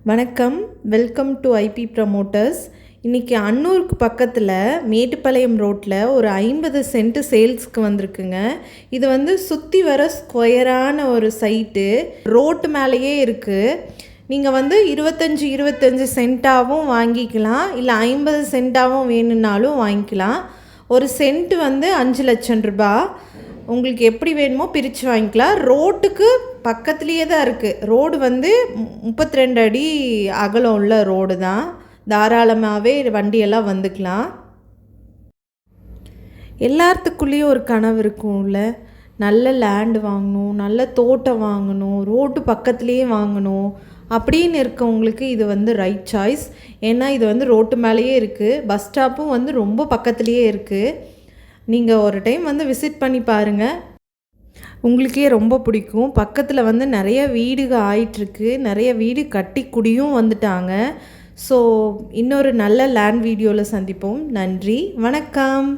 வணக்கம், welcome to IP promoters. இன்றைக்கி அன்னூருக்கு பக்கத்தில் மேட்டுப்பாளையம் ரோட்டில் ஒரு 50 சென்ட் சேல்ஸ்க்கு வந்திருக்குங்க. இது வந்து சுற்றி வர ஸ்கொயரான ஒரு சைட்டு, ரோட்டு மேலேயே இருக்குது. நீங்கள் வந்து 25 சென்ட்டாகவும் வாங்கிக்கலாம், இல்லை 50 சென்ட்டாகவும் வேணும்னாலும் வாங்கிக்கலாம். ஒரு சென்ட் வந்து 5 லட்சம் ரூபாய். உங்களுக்கு எப்படி வேணுமோ பிரித்து வாங்கிக்கலாம். ரோட்டுக்கு பக்கத்துலேயே தான் இருக்குது. ரோடு வந்து 32 அடி அகலம் உள்ள ரோடு தான். தாராளமாகவே வண்டியெல்லாம் வந்துக்கலாம். எல்லாத்துக்குள்ளேயும் ஒரு கனவு இருக்கும்ல, நல்ல லேண்டு வாங்கணும், நல்ல தோட்டம் வாங்கணும், ரோட்டு பக்கத்துலேயே வாங்கணும் அப்படின்னு இருக்கவங்களுக்கு இது வந்து ரைட் சாய்ஸ். ஏன்னா இது வந்து ரோட்டு மேலேயே இருக்குது, பஸ் ஸ்டாப்பும் வந்து ரொம்ப பக்கத்துலேயே இருக்குது. நீங்கள் ஒரு டைம் வந்து விசிட் பண்ணி பாருங்கள், உங்களுக்கே ரொம்ப பிடிக்கும். பக்கத்தில் வந்து நிறைய வீடுக ஆயிட்டுருக்கு, நிறைய வீடு கட்டி குடியும் வந்துட்டாங்க. ஸோ இன்னொரு நல்ல லேண்ட் வீடியோவில் சந்திப்போம். நன்றி, வணக்கம்.